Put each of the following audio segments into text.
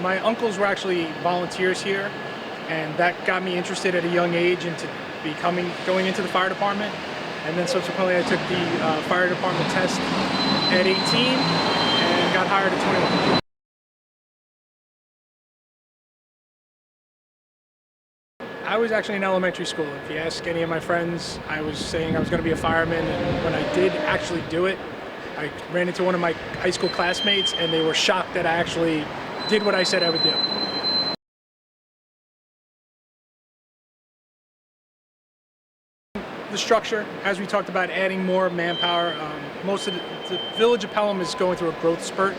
My uncles were actually volunteers here, and that got me interested at a young age into going into the fire department. And then subsequently I took the fire department test at 18 and got hired at 21. I was actually in elementary school. If you ask any of my friends, I was saying I was going to be a fireman, and when I did actually do it, I ran into one of my high school classmates, and they were shocked that I actually did what I said I would do. The structure, as we talked about, adding more manpower. Most of the village of Pelham is going through a growth spurt.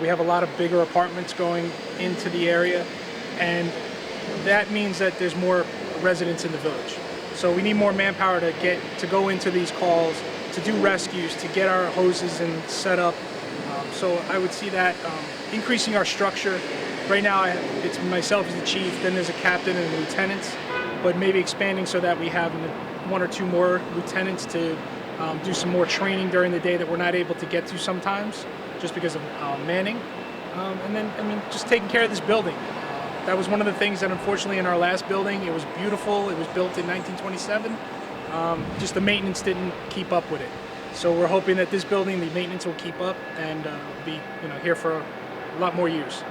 We have a lot of bigger apartments going into the area, and that means that there's more residents in the village. So we need more manpower to go into these calls, to do rescues, to get our hoses and set up. So I would see that increasing our structure. Right now it's myself as the chief, then there's a captain and lieutenants, but maybe expanding so that we have one or two more lieutenants to do some more training during the day that we're not able to get to sometimes just because of manning. And then, just taking care of this building. That was one of the things that unfortunately in our last building, it was beautiful, it was built in 1927, just the maintenance didn't keep up with it. So we're hoping that this building, the maintenance will keep up and be here for a lot more years.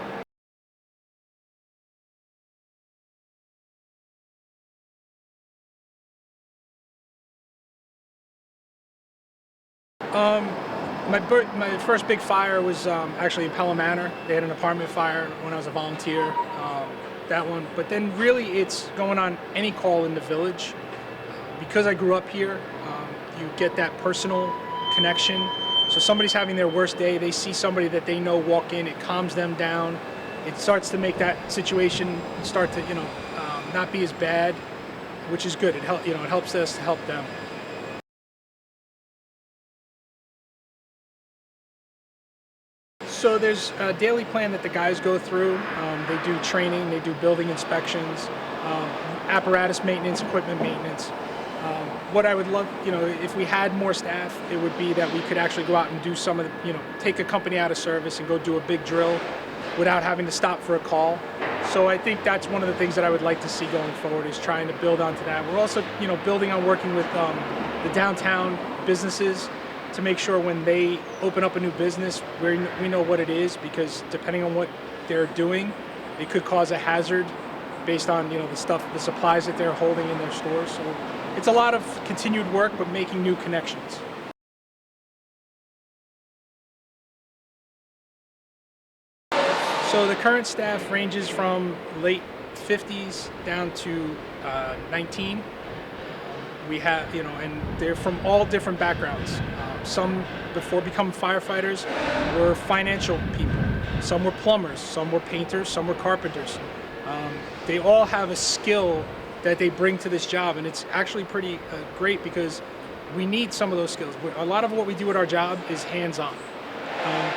My first big fire was actually in Pelham Manor. They had an apartment fire when I was a volunteer, that one. But then really it's going on any call in the village. Because I grew up here, you get that personal connection. So somebody's having their worst day, they see somebody that they know walk in, it calms them down. It starts to make that situation start to, not be as bad, which is good. It helps us to help them. So there's a daily plan that the guys go through. They do training, they do building inspections, apparatus maintenance, equipment maintenance. What I would love, if we had more staff, it would be that we could actually go out and do some of the, take a company out of service and go do a big drill without having to stop for a call. So I think that's one of the things that I would like to see going forward, is trying to build onto that. We're also, building on working with the downtown businesses to make sure when they open up a new business, we know what it is, because depending on what they're doing, it could cause a hazard based on the supplies that they're holding in their stores. So it's a lot of continued work, but making new connections. So the current staff ranges from late 50s down to 19. We have, and they're from all different backgrounds. Some, before becoming firefighters, were financial people. Some were plumbers, some were painters, some were carpenters. They all have a skill that they bring to this job, and it's actually pretty great, because we need some of those skills. A lot of what we do at our job is hands-on.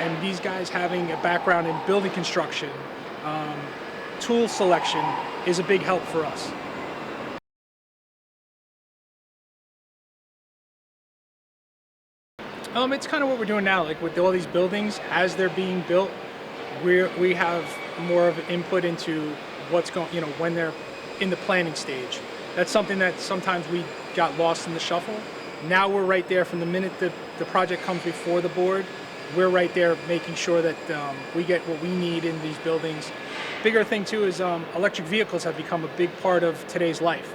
And these guys having a background in building construction, tool selection is a big help for us. It's kind of what we're doing now, like with all these buildings, as they're being built, we have more of an input into what's going, when they're in the planning stage. That's something that sometimes we got lost in the shuffle. Now we're right there from the minute that the project comes before the board. We're right there making sure that we get what we need in these buildings. Bigger thing too is electric vehicles have become a big part of today's life.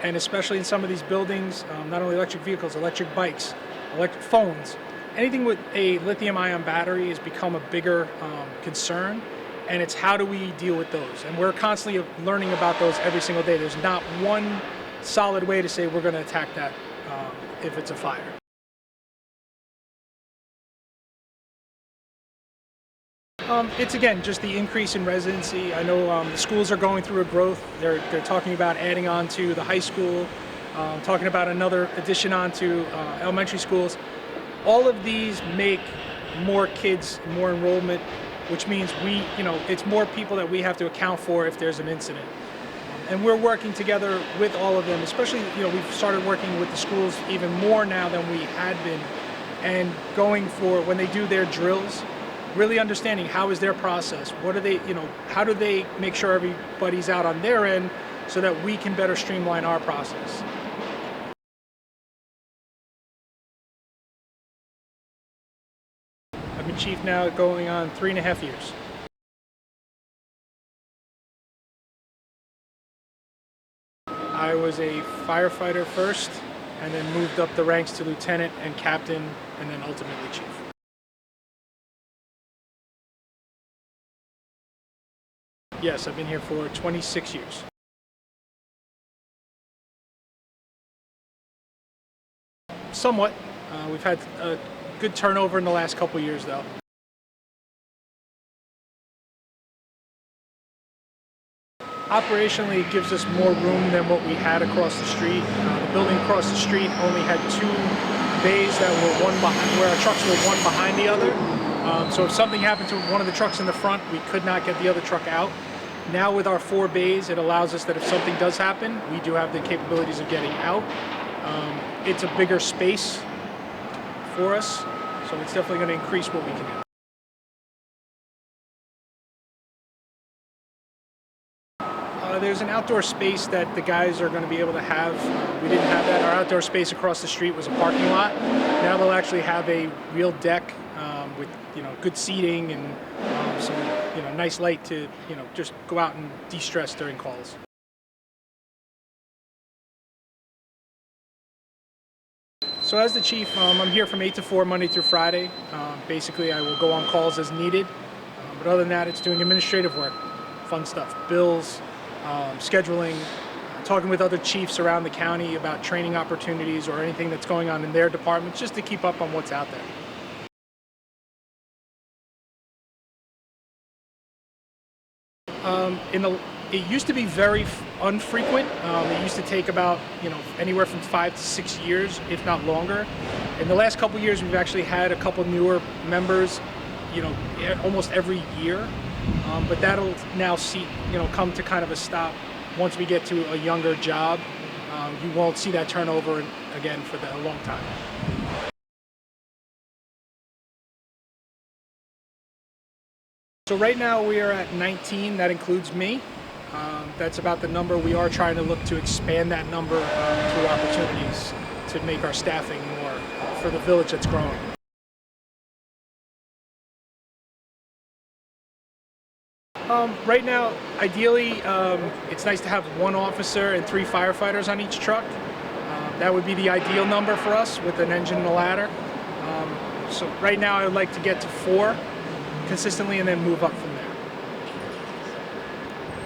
And especially in some of these buildings, not only electric vehicles, electric bikes, electric phones, anything with a lithium-ion battery has become a bigger concern, and it's how do we deal with those? And we're constantly learning about those every single day. There's not one solid way to say we're going to attack that if it's a fire. It's again just the increase in residency. I know the schools are going through a growth. They're talking about adding on to the high school, talking about another addition onto elementary schools. All of these make more kids, more enrollment, which means it's more people that we have to account for if there's an incident. And we're working together with all of them, especially, we've started working with the schools even more now than we had been, and going for when they do their drills, really understanding how is their process, what are they, how do they make sure everybody's out on their end so that we can better streamline our process. I've been chief now going on 3.5 years. I was a firefighter first, and then moved up the ranks to lieutenant and captain, and then ultimately chief. Yes, I've been here for 26 years. Somewhat. We've had a good turnover in the last couple years, though. Operationally, it gives us more room than what we had across the street. The building across the street only had 2 bays that were one behind, where our trucks were one behind the other. So if something happened to one of the trucks in the front, we could not get the other truck out. Now with our 4 bays, it allows us that if something does happen, we do have the capabilities of getting out. It's a bigger space for us, so it's definitely going to increase what we can do. There's an outdoor space that the guys are going to be able to have. We didn't have that. Our outdoor space across the street was a parking lot. Now they'll actually have a real deck with good seating and some nice light to just go out and de-stress during calls. So as the chief, I'm here from 8 to 4 Monday through Friday. Basically, I will go on calls as needed. But other than that, it's doing administrative work, fun stuff, bills, scheduling, talking with other chiefs around the county about training opportunities or anything that's going on in their departments, just to keep up on what's out there. It used to be very unfrequent. It used to take about anywhere from 5 to 6 years, if not longer. In the last couple years, we've actually had a couple newer members, almost every year. But that'll now come to kind of a stop once we get to a younger job. You won't see that turnover again for a long time. So right now we are at 19. That includes me. That's about the number. We are trying to look to expand that number through opportunities to make our staffing more for the village that's growing. Right now, ideally, it's nice to have 1 officer and 3 firefighters on each truck. That would be the ideal number for us with an engine and a ladder. So right now, I would like to get to 4 consistently and then move up from there.